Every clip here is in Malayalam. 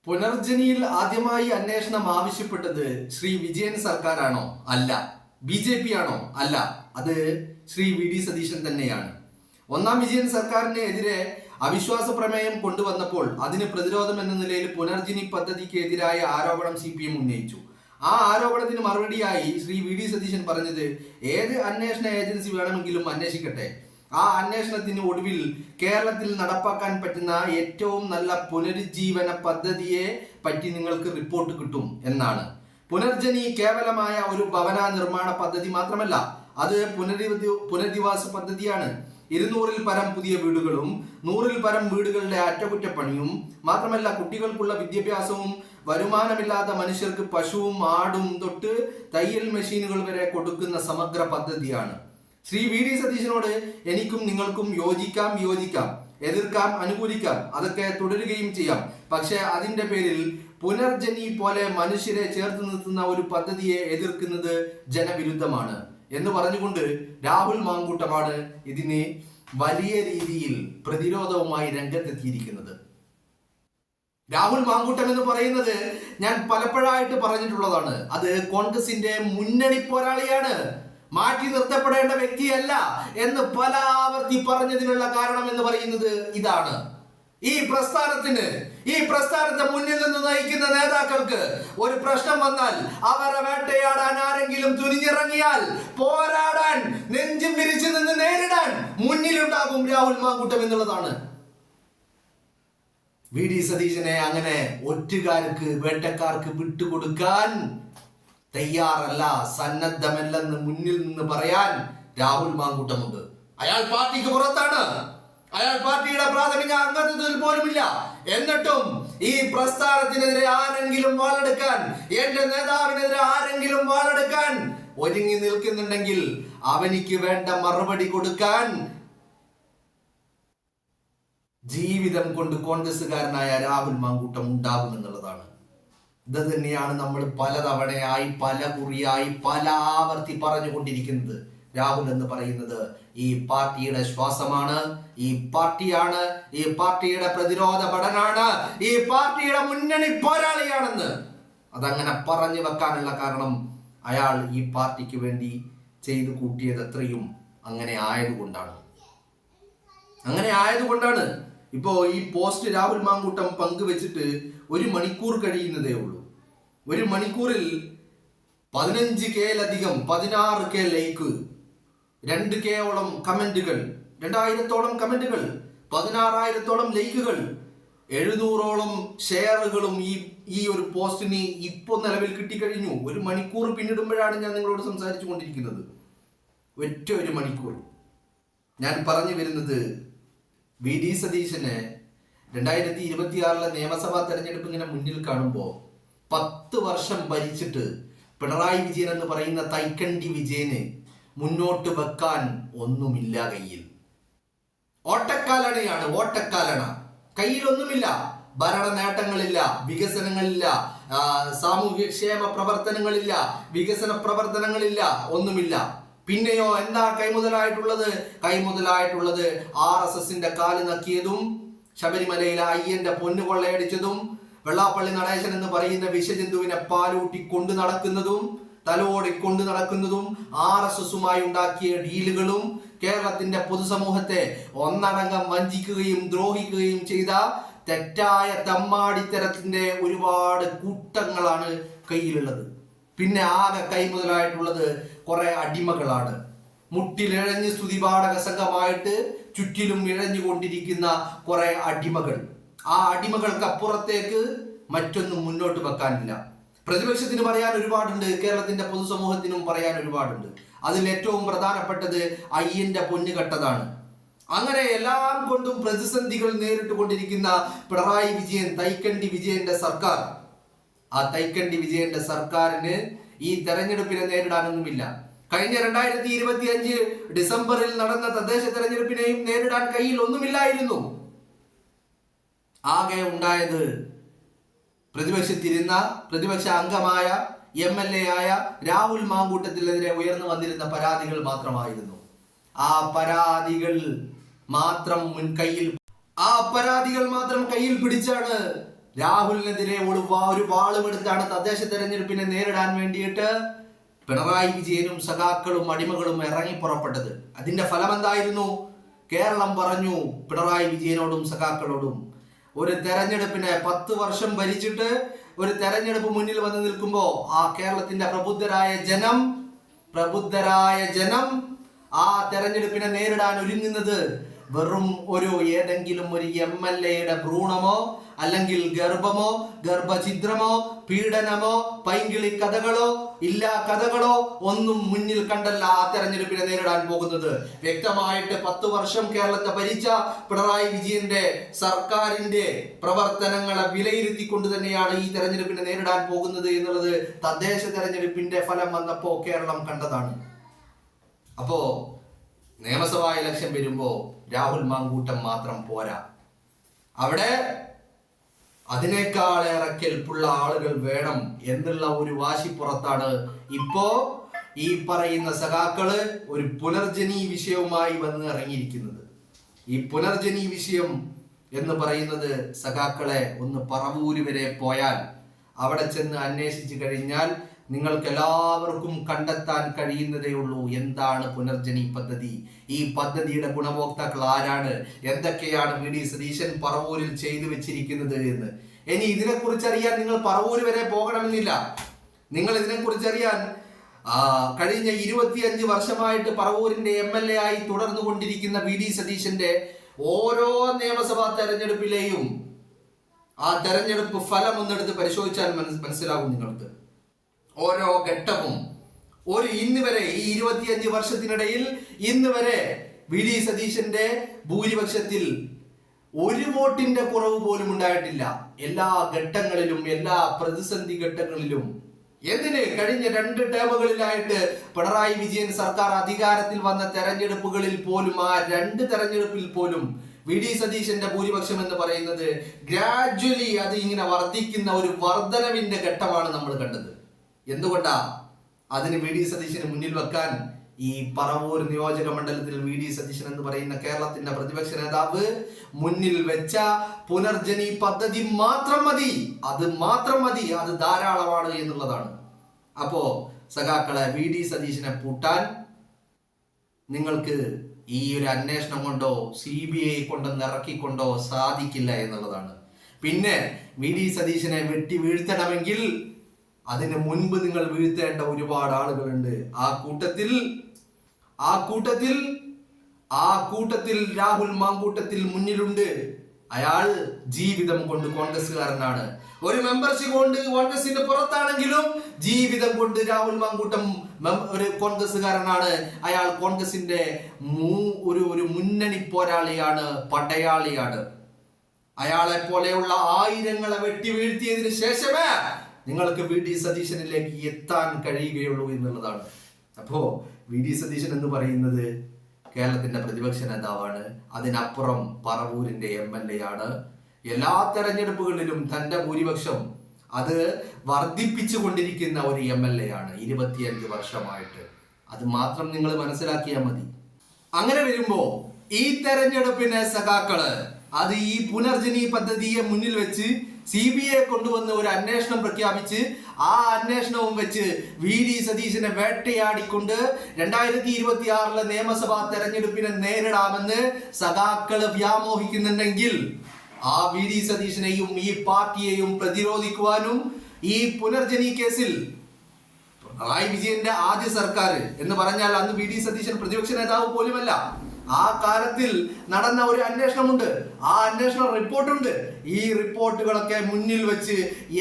പുനർജനിയിൽ ആദ്യമായി അന്വേഷണം ആവശ്യപ്പെട്ടത് ശ്രീ വിജയൻ സർക്കാരാണോ? അല്ല. BJP ആണോ? അല്ല. അത് ശ്രീ VD സതീശൻ തന്നെയാണ്. ഒന്നാം വിജയൻ സർക്കാരിന് എതിരെ അവിശ്വാസ പ്രമേയം കൊണ്ടുവന്നപ്പോൾ അതിന് പ്രതിരോധം എന്ന നിലയിൽ പുനർജനി പദ്ധതിക്ക് എതിരായ ആരോപണം CPM ഉന്നയിച്ചു. ആ ആരോപണത്തിന് മറുപടിയായി ശ്രീ VD സതീശൻ പറഞ്ഞത് ഏത് അന്വേഷണ ഏജൻസി വേണമെങ്കിലും അന്വേഷിക്കട്ടെ, ആ അന്വേഷണത്തിന് ഒടുവിൽ കേരളത്തിൽ നടപ്പാക്കാൻ പറ്റുന്ന ഏറ്റവും നല്ല പുനരുജ്ജീവന പദ്ധതിയെ പറ്റി നിങ്ങൾക്ക് റിപ്പോർട്ട് കിട്ടും എന്നാണ്. പുനർജനി കേവലമായ ഒരു ഭവന നിർമ്മാണ പദ്ധതി മാത്രമല്ല, അത് പുനരധിവാസ പദ്ധതിയാണ്. 200-ൽ പരം പുതിയ വീടുകളും 100-ൽ പരം വീടുകളുടെ അറ്റകുറ്റപ്പണിയും മാത്രമല്ല, കുട്ടികൾക്കുള്ള വിദ്യാഭ്യാസവും വരുമാനമില്ലാത്ത മനുഷ്യർക്ക് പശുവും ആടും തൊട്ട് തയ്യൽ മെഷീനുകൾ വരെ കൊടുക്കുന്ന സമഗ്ര പദ്ധതിയാണ്. ശ്രീ VD സതീശനോട് എനിക്കും നിങ്ങൾക്കും യോജിക്കാം, വിയോജിക്കാം, എതിർക്കാം, അനുകൂലിക്കാം, അതൊക്കെ തുടരുകയും ചെയ്യാം. പക്ഷെ അതിന്റെ പേരിൽ പുനർജനി പോലെ മനുഷ്യരെ ചേർത്ത് നിർത്തുന്ന ഒരു പദ്ധതിയെ എതിർക്കുന്നത് ജനവിരുദ്ധമാണ് എന്ന് പറഞ്ഞുകൊണ്ട് രാഹുൽ മാങ്കൂട്ടമാണ് ഇതിന് വലിയ രീതിയിൽ പ്രതിരോധവുമായി രംഗത്തെത്തിയിരിക്കുന്നത്. രാഹുൽ മാങ്കൂട്ടം എന്ന് പറയുന്നത് ഞാൻ പലപ്പോഴായിട്ട് പറഞ്ഞിട്ടുള്ളതാണ്. അത് കോൺഗ്രസിന്റെ മുന്നണി പോരാളിയാണ്, മാറ്റി നിർത്തപ്പെടേണ്ട വ്യക്തിയല്ല എന്ന് പല ആവർത്തി പറഞ്ഞതിനുള്ള കാരണം എന്ന് പറയുന്നത് ഇതാണ്. ഈ പ്രസ്ഥാനത്തെ മുന്നിൽ നിന്ന് നയിക്കുന്ന നേതാക്കൾക്ക് ഒരു പ്രശ്നം വന്നാൽ അവരെ വേട്ടയാടാൻ ആരെങ്കിലും തുനിഞ്ഞിറങ്ങിയാൽ പോരാടാൻ നെഞ്ചും വിരിച്ചു നിന്ന് നേരിടാൻ മുന്നിലുണ്ടാകും രാഹുൽ മാങ്കൂട്ടം എന്നുള്ളതാണ്. VD സതീശനെ അങ്ങനെ ഒറ്റുകാർക്ക് വേട്ടക്കാർക്ക് വിട്ടുകൊടുക്കാൻ തയ്യാറല്ല, സന്നദ്ധമല്ലെന്ന് മുന്നിൽ നിന്ന് പറയാൻ രാഹുൽ മാങ്കൂട്ടമുണ്ട്. അയാൾ പാർട്ടിക്ക് പുറത്താണ്, അയാൾ പാർട്ടിയുടെ പ്രാഥമിക അംഗത്വത്തിൽ പോലുമില്ല. എന്നിട്ടും ഈ പ്രസ്ഥാനത്തിനെതിരെ ആരെങ്കിലും വാളെടുക്കാൻ, എന്റെ നേതാവിനെതിരെ ആരെങ്കിലും വാളെടുക്കാൻ ഒരുങ്ങി നിൽക്കുന്നുണ്ടെങ്കിൽ അവനിക്ക് വേണ്ട മറുപടി കൊടുക്കാൻ ജീവിതം കൊണ്ട് കോൺഗ്രസ്സുകാരനായ രാഹുൽ മാങ്കൂട്ടം ഉണ്ടാകുമെന്നുള്ളതാണ്. ഇത് തന്നെയാണ് നമ്മൾ പലതവണയായി പല കുറിയായി പല ആവർത്തി പറഞ്ഞുകൊണ്ടിരിക്കുന്നത്. രാഹുൽ എന്ന് പറയുന്നത് ഈ പാർട്ടിയുടെ ശ്വാസമാണ്, ഈ പാർട്ടിയാണ്, ഈ പാർട്ടിയുടെ പ്രതിരോധ ഭടനാണ്, ഈ പാർട്ടിയുടെ മുന്നണി പോരാളിയാണെന്ന് അതങ്ങനെ പറഞ്ഞു വെക്കാനുള്ള കാരണം അയാൾ ഈ പാർട്ടിക്ക് വേണ്ടി ചെയ്തു കൂട്ടിയത് എത്രയും അങ്ങനെ ആയതുകൊണ്ടാണ്. ഇപ്പോ ഈ പോസ്റ്റ് രാഹുൽ മാങ്കൂട്ടം പങ്കുവെച്ചിട്ട് 1 മണിക്കൂർ കഴിയുന്നതേ ഉള്ളൂ. 1 മണിക്കൂറിൽ 15K-ലധികം 16K ലൈക്ക്, 2K-ഓളം കമന്റുകൾ, 2000-ഓളം കമന്റുകൾ, 16,000-ഓളം ലൈക്കുകൾ, 700-ഓളം ഷെയറുകളും ഈ ഒരു പോസ്റ്റിന് ഇപ്പോൾ നിലവിൽ കിട്ടിക്കഴിഞ്ഞു. 1 മണിക്കൂർ പിന്നിടുമ്പോഴാണ് ഞാൻ നിങ്ങളോട് സംസാരിച്ചു കൊണ്ടിരിക്കുന്നത്. ഒറ്റ 1 മണിക്കൂർ. ഞാൻ പറഞ്ഞു വരുന്നത് VD സതീശന് 2026-ലെ നിയമസഭാ തെരഞ്ഞെടുപ്പ് ഇങ്ങനെ മുന്നിൽ കാണുമ്പോൾ 10 വർഷം ഭരിച്ചിട്ട് പിണറായി വിജയൻ എന്ന് പറയുന്ന തൈക്കണ്ടി വിജയന് മുന്നോട്ട് വെക്കാൻ ഒന്നുമില്ല. കയ്യിൽ ഓട്ടക്കാലണ കയ്യിലൊന്നുമില്ല. ഭരണ നേട്ടങ്ങളില്ല, വികസനങ്ങളില്ല, സാമൂഹ്യക്ഷേമ പ്രവർത്തനങ്ങളില്ല, വികസന പ്രവർത്തനങ്ങളില്ല, ഒന്നുമില്ല. പിന്നെയോ എന്താ കൈമുതലായിട്ടുള്ളത്? RSSന്റെ കാല് നക്കിയതും, ശബരിമലയിലെ അയ്യന്റെ പൊന്നു കൊള്ളയടിച്ചതും, വെള്ളാപ്പള്ളി നടേശൻ എന്ന് പറയുന്ന വിഷജന്തുവിനെ പാലൂട്ടി കൊണ്ടു നടക്കുന്നതും, തലോടിക്കൊണ്ടു നടക്കുന്നതും, RSSുമായി ഉണ്ടാക്കിയ ഡീലുകളും, കേരളത്തിന്റെ പൊതുസമൂഹത്തെ ഒന്നടങ്കം വഞ്ചിക്കുകയും ദ്രോഹിക്കുകയും ചെയ്ത തെറ്റായ തമ്മാടിത്തരത്തിന്റെ ഒരുപാട് കൂട്ടങ്ങളാണ് കയ്യിലുള്ളത്. പിന്നെ ആകെ കൈമുതലായിട്ടുള്ളത് കുറെ അടിമകളാണ്. മുട്ടിലിഴഞ്ഞ് സ്തുതിപാഠക സംഘമായിട്ട് ചുറ്റിലും ഇഴഞ്ഞുകൊണ്ടിരിക്കുന്ന കുറെ അടിമകൾ. ആ അടിമകൾക്ക് അപ്പുറത്തേക്ക് മറ്റൊന്നും മുന്നോട്ട് വെക്കാനില്ല. പ്രതിപക്ഷത്തിന് പറയാൻ ഒരുപാടുണ്ട്, കേരളത്തിന്റെ പൊതുസമൂഹത്തിനും പറയാൻ ഒരുപാടുണ്ട്. അതിൽ ഏറ്റവും പ്രധാനപ്പെട്ടത് അയ്യന്റെ പൊന്നുകെട്ടതാണ്. അങ്ങനെ എല്ലാം കൊണ്ടും പ്രതിസന്ധികൾ നേരിട്ട് കൊണ്ടിരിക്കുന്ന പിണറായി വിജയൻ, തൈക്കണ്ടി വിജയന്റെ സർക്കാർ, ആ തൈക്കണ്ടി വിജയന്റെ സർക്കാരിന് ഈ തെരഞ്ഞെടുപ്പിനെ നേരിടാനൊന്നുമില്ല. കഴിഞ്ഞ 2025 ഡിസംബറിൽ നടന്ന തദ്ദേശ തെരഞ്ഞെടുപ്പിനെയും നേരിടാൻ കയ്യിൽ ഒന്നുമില്ലായിരുന്നു. ആകെ ഉണ്ടായത് പ്രതിപക്ഷ അംഗമായ MLA ആയ രാഹുൽ മാങ്കൂട്ടത്തിനെതിരെ ഉയർന്നു വന്നിരുന്ന പരാതികൾ മാത്രമായിരുന്നു. ആ പരാതികൾ മാത്രം കയ്യിൽ പിടിച്ചാണ് രാഹുലിനെതിരെ ഒരു വാളുമെടുത്താണ് തദ്ദേശ തെരഞ്ഞെടുപ്പിനെ നേരിടാൻ വേണ്ടിയിട്ട് പിണറായി വിജയനും സഖാക്കളും അടിമകളും ഇറങ്ങി പുറപ്പെട്ടത്. അതിന്റെ ഫലം എന്തായിരുന്നു? കേരളം പറഞ്ഞു പിണറായി വിജയനോടും സഖാക്കളോടും, ഒരു തെരഞ്ഞെടുപ്പിനെ 10 വർഷം ഭരിച്ചിട്ട് ഒരു തെരഞ്ഞെടുപ്പ് മുന്നിൽ വന്ന് നിൽക്കുമ്പോ ആ കേരളത്തിന്റെ പ്രബുദ്ധരായ ജനം ആ തെരഞ്ഞെടുപ്പിനെ നേരിടാൻ ഒരുങ്ങുന്നത് വെറും ഏതെങ്കിലും ഒരു MLA-യുടെ ഭ്രൂണമോ അല്ലെങ്കിൽ ഗർഭമോ ഗർഭഛിദ്രമോ പീഡനമോ പൈങ്കിളി കഥകളോ കഥകളോ ഒന്നും മുന്നിൽ കണ്ടല്ല ആ തെരഞ്ഞെടുപ്പിനെ നേരിടാൻ പോകുന്നത്. വ്യക്തമായിട്ട് 10 വർഷം കേരളത്തെ ഭരിച്ച പിണറായി വിജയന്റെ സർക്കാരിന്റെ പ്രവർത്തനങ്ങളെ വിലയിരുത്തിക്കൊണ്ട് തന്നെയാണ് ഈ തെരഞ്ഞെടുപ്പിനെ നേരിടാൻ പോകുന്നത് എന്നുള്ളത് തദ്ദേശ തെരഞ്ഞെടുപ്പിന്റെ ഫലം വന്നപ്പോ കേരളം കണ്ടതാണ്. അപ്പോ നിയമസഭാ ഇലക്ഷൻ വരുമ്പോ രാഹുൽ മാങ്കൂട്ടം മാത്രം പോരാ, അവിടെ അതിനേക്കാളേറെ കെൽപ്പുള്ള ആളുകൾ വേണം എന്നുള്ള ഒരു വാശിപ്പുറത്താണ് ഇപ്പോ ഈ പറയുന്ന സഖാക്കള് ഒരു പുനർജനി വിഷയവുമായി വന്ന് ഇറങ്ങിയിരിക്കുന്നത്. ഈ പുനർജനി വിഷയം എന്ന് പറയുന്നത് സഖാക്കളെ ഒന്ന് പറവൂര് വരെ പോയാൽ അവിടെ ചെന്ന് അന്വേഷിച്ചു കഴിഞ്ഞാൽ നിങ്ങൾക്ക് എല്ലാവർക്കും കണ്ടെത്താൻ കഴിയുന്നതേ ഉള്ളൂ എന്താണ് പുനർജനി പദ്ധതി, ഈ പദ്ധതിയുടെ ഗുണഭോക്താക്കൾ ആരാണ്, എന്തൊക്കെയാണ് VD സതീശൻ പറവൂരിൽ ചെയ്തു വെച്ചിരിക്കുന്നത് എന്ന്. ഇനി ഇതിനെക്കുറിച്ച് അറിയാൻ നിങ്ങൾ പറവൂര് വരെ പോകണമെന്നില്ല. നിങ്ങൾ ഇതിനെക്കുറിച്ചറിയാൻ കഴിഞ്ഞ 25 വർഷമായിട്ട് പറവൂരിന്റെ MLA ആയി തുടർന്നുകൊണ്ടിരിക്കുന്ന VD സതീശന്റെ ഓരോ നിയമസഭാ തെരഞ്ഞെടുപ്പിലെയും ആ തെരഞ്ഞെടുപ്പ് ഫലം ഒന്നെടുത്ത് പരിശോധിച്ചാൽ മനസ്സിലാകും നിങ്ങൾക്ക്. ഓരോ ഘട്ടവും ഇന്ന് വരെ ഈ 25 വർഷത്തിനിടയിൽ ഇന്ന് വരെ VD സതീശന്റെ ഭൂരിപക്ഷത്തിൽ ഒരു വോട്ടിന്റെ കുറവ് പോലും ഉണ്ടായിട്ടില്ല. എല്ലാ ഘട്ടങ്ങളിലും എല്ലാ പ്രതിസന്ധി ഘട്ടങ്ങളിലും കഴിഞ്ഞ 2 ടേമുകളിലായിട്ട് പിണറായി വിജയൻ സർക്കാർ അധികാരത്തിൽ വന്ന തെരഞ്ഞെടുപ്പുകളിൽ പോലും ആ 2 തെരഞ്ഞെടുപ്പിൽ പോലും VD സതീശന്റെ ഭൂരിപക്ഷം എന്ന് പറയുന്നത് ഗ്രാജ്വലി അത് ഇങ്ങനെ വർദ്ധിക്കുന്ന ഒരു വർധനവിന്റെ ഘട്ടമാണ് നമ്മൾ കണ്ടത്. എന്തുകൊണ്ടാ അതിന് VD സതീശന് മുന്നിൽ വെക്കാൻ ഈ പറവൂർ നിയോജക മണ്ഡലത്തിൽ VD സതീശൻ എന്ന് പറയുന്ന കേരളത്തിന്റെ പ്രതിപക്ഷ നേതാവ് മുന്നിൽ വെച്ച പുനർജനി പദ്ധതി മാത്രം മതി, അത് ധാരാളമാണ് എന്നുള്ളതാണ്. അപ്പോ സഖാക്കളെ VD സതീശനെ പൂട്ടാൻ നിങ്ങൾക്ക് ഈ ഒരു അന്വേഷണം കൊണ്ടോ CBI കൊണ്ടൊന്ന് ഇറക്കിക്കൊണ്ടോ സാധിക്കില്ല എന്നുള്ളതാണ്. പിന്നെ VD സതീശനെ വെട്ടി വീഴ്ത്തണമെങ്കിൽ അതിന് മുൻപ് നിങ്ങൾ വീഴ്ത്തേണ്ട ഒരുപാട് ആളുകളുണ്ട്. ആ കൂട്ടത്തിൽ രാഹുൽ മാങ്കൂട്ടത്തിൽ മുന്നിലുണ്ട്. അയാൾ ജീവിതം കൊണ്ട് കോൺഗ്രസ്സുകാരനാണ്. ഒരു മെമ്പർഷിപ്പ് കൊണ്ട് കോൺഗ്രസിന്റെ പുറത്താണെങ്കിലും ജീവിതം കൊണ്ട് രാഹുൽ മാങ്കൂട്ടം ഒരു കോൺഗ്രസ്സുകാരനാണ്. അയാൾ കോൺഗ്രസിന്റെ ഒരു മുന്നണി പോരാളിയാണ്, പടയാളിയാണ്. അയാളെ പോലെയുള്ള ആയിരങ്ങളെ വെട്ടി വീഴ്ത്തിയതിനു ശേഷമേ നിങ്ങൾക്ക് VD സതീശനിലേക്ക് എത്താൻ കഴിയുകയുള്ളൂ എന്നുള്ളതാണ്. അപ്പോ VD സതീശൻ എന്ന് പറയുന്നത് കേരളത്തിന്റെ പ്രതിപക്ഷ നേതാവാണ്. അതിനപ്പുറം പറവൂരിന്റെ MLA ആണ്. എല്ലാ തെരഞ്ഞെടുപ്പുകളിലും തന്റെ ഭൂരിപക്ഷം അത് വർദ്ധിപ്പിച്ചു കൊണ്ടിരിക്കുന്ന ഒരു MLA ആണ് 25 വർഷമായിട്ട്. അത് മാത്രം നിങ്ങൾ മനസ്സിലാക്കിയാൽ മതി. അങ്ങനെ വരുമ്പോ ഈ തെരഞ്ഞെടുപ്പിനെ സഖാക്കള് അത് ഈ പുനർജനി പദ്ധതിയെ മുന്നിൽ വെച്ച് CBI കൊണ്ടുവന്ന് ഒരു അന്വേഷണം പ്രഖ്യാപിച്ച് ആ അന്വേഷണവും വെച്ച് VD സതീശനെ വേട്ടയാടിക്കൊണ്ട് 2026 നിയമസഭാ തെരഞ്ഞെടുപ്പിനെ നേരിടാമെന്ന് സഖാക്കള് വ്യാമോഹിക്കുന്നുണ്ടെങ്കിൽ ആ VD സതീശനെയും ഈ പാർട്ടിയെയും പ്രതിരോധിക്കുവാനും ഈ പുനർജനി കേസിൽ പിണറായി വിജയന്റെ ആദ്യ സർക്കാർ എന്ന് പറഞ്ഞാൽ അന്ന് VD സതീശൻ പ്രതിപക്ഷ നേതാവ് പോലുമല്ല. ആ കാലത്തിൽ നടന്ന ഒരു അന്വേഷണമുണ്ട്, ആ അന്വേഷണ റിപ്പോർട്ടുണ്ട്. ഈ റിപ്പോർട്ടുകളൊക്കെ മുന്നിൽ വെച്ച്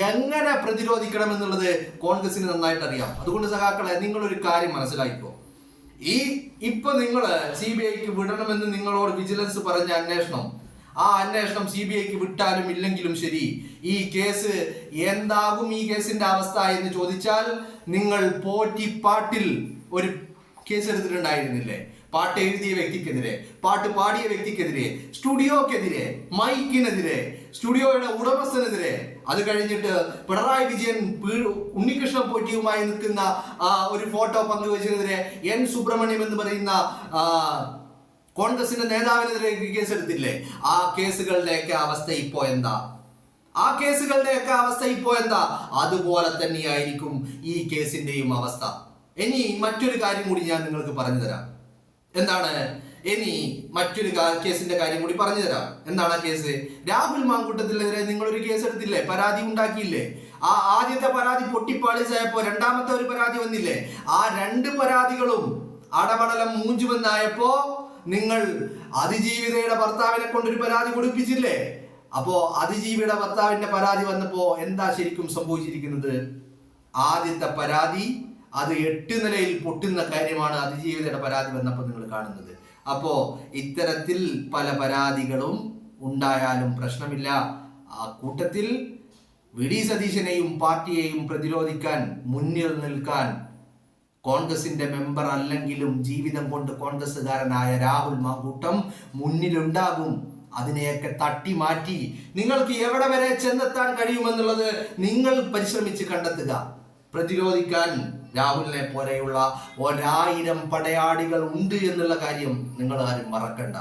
എങ്ങനെ പ്രതിരോധിക്കണം എന്നുള്ളത് കോൺഗ്രസിന് നന്നായിട്ട് അറിയാം. അതുകൊണ്ട് സഖാക്കളെ നിങ്ങളൊരു കാര്യം മനസ്സിലാക്കിക്കോ. ഇപ്പൊ നിങ്ങള് CBIക്ക് വിടണമെന്ന് നിങ്ങളോട് വിജിലൻസ് പറഞ്ഞ ആ അന്വേഷണം CBIക്ക് വിട്ടാലും ഇല്ലെങ്കിലും ശരി, ഈ കേസ് എന്താകും, ഈ കേസിന്റെ അവസ്ഥ എന്ന് ചോദിച്ചാൽ നിങ്ങൾ പോറ്റിപ്പാട്ടിൽ ഒരു കേസ് എടുത്തിട്ടുണ്ടായിരുന്നില്ലേ? പാട്ട് എഴുതിയ വ്യക്തിക്കെതിരെ, പാട്ട് പാടിയ വ്യക്തിക്കെതിരെ, സ്റ്റുഡിയോക്കെതിരെ, മൈക്കിനെതിരെ, സ്റ്റുഡിയോയുടെ ഉടമസ്ഥനെതിരെ, അത് കഴിഞ്ഞിട്ട് പിണറായി വിജയൻ ഉണ്ണികൃഷ്ണൻ പോറ്റിയുമായി നിൽക്കുന്ന ഒരു ഫോട്ടോ പങ്കുവച്ചതിനെതിരെ N സുബ്രഹ്മണ്യം എന്ന് പറയുന്ന കോൺഗ്രസിന്റെ നേതാവിനെതിരെ കേസെടുത്തില്ലേ? ആ കേസുകളുടെയൊക്കെ അവസ്ഥ ഇപ്പോ എന്താ? ആ കേസുകളുടെയൊക്കെ അവസ്ഥ ഇപ്പോ എന്താ? അതുപോലെ തന്നെയായിരിക്കും ഈ കേസിന്റെയും അവസ്ഥ. ഇനി മറ്റൊരു കാര്യം കൂടി ഞാൻ നിങ്ങൾക്ക് പറഞ്ഞു തരാം. എന്താണ്? ഇനി മറ്റൊരു കേസിന്റെ കാര്യം കൂടി പറഞ്ഞു തരാം. എന്താണ് ആ കേസ്? രാഹുൽ മാങ്കൂട്ടത്തിനെതിരെ നിങ്ങളൊരു കേസ് എടുത്തില്ലേ, പരാതി ഉണ്ടാക്കിയില്ലേ? ആ ആദ്യത്തെ പരാതി പൊട്ടിപ്പാളിച്ചായപ്പോ രണ്ടാമത്തെ ഒരു പരാതി വന്നില്ലേ? ആ രണ്ട് പരാതികളും അടപടലം മൂഞ്ചുമെന്നായപ്പോ നിങ്ങൾ അതിജീവിതയുടെ ഭർത്താവിനെ കൊണ്ടൊരു പരാതി കൊടുപ്പിച്ചില്ലേ? അപ്പോ അതിജീവിയുടെ ഭർത്താവിന്റെ പരാതി വന്നപ്പോ എന്താ ശരിക്കും സംഭവിച്ചിരിക്കുന്നത്? ആദ്യത്തെ പരാതി അത് 8 നിലയിൽ പൊട്ടുന്ന കാര്യമാണ് അതിജീവിതയുടെ പരാതി വന്നപ്പോൾ നിങ്ങൾ കാണുന്നത്. അപ്പോ ഇത്തരത്തിൽ പല പരാതികളും ഉണ്ടായാലും പ്രശ്നമില്ല. ആ കൂട്ടത്തിൽ വി.ഡി. സതീശനെയും പാർട്ടിയെയും പ്രതിരോധിക്കാൻ, മുന്നിൽ നിൽക്കാൻ കോൺഗ്രസിന്റെ മെമ്പർ അല്ലെങ്കിലും ജീവിതം കൊണ്ട് കോൺഗ്രസ്സുകാരനായ രാഹുൽ മാങ്കൂട്ടം മുന്നിലുണ്ടാകും. അതിനെയൊക്കെ തട്ടി മാറ്റി നിങ്ങൾക്ക് എവിടെ വരെ ചെന്നെത്താൻ കഴിയുമെന്നുള്ളത് നിങ്ങൾ പരിശ്രമിച്ച് കണ്ടെത്തുക. പ്രതിരോധിക്കാൻ രാഹുലിനെ പോലെയുള്ള 1000 പടയാളികൾ ഉണ്ട് എന്നുള്ള കാര്യം നിങ്ങൾ ആരും മറക്കണ്ട.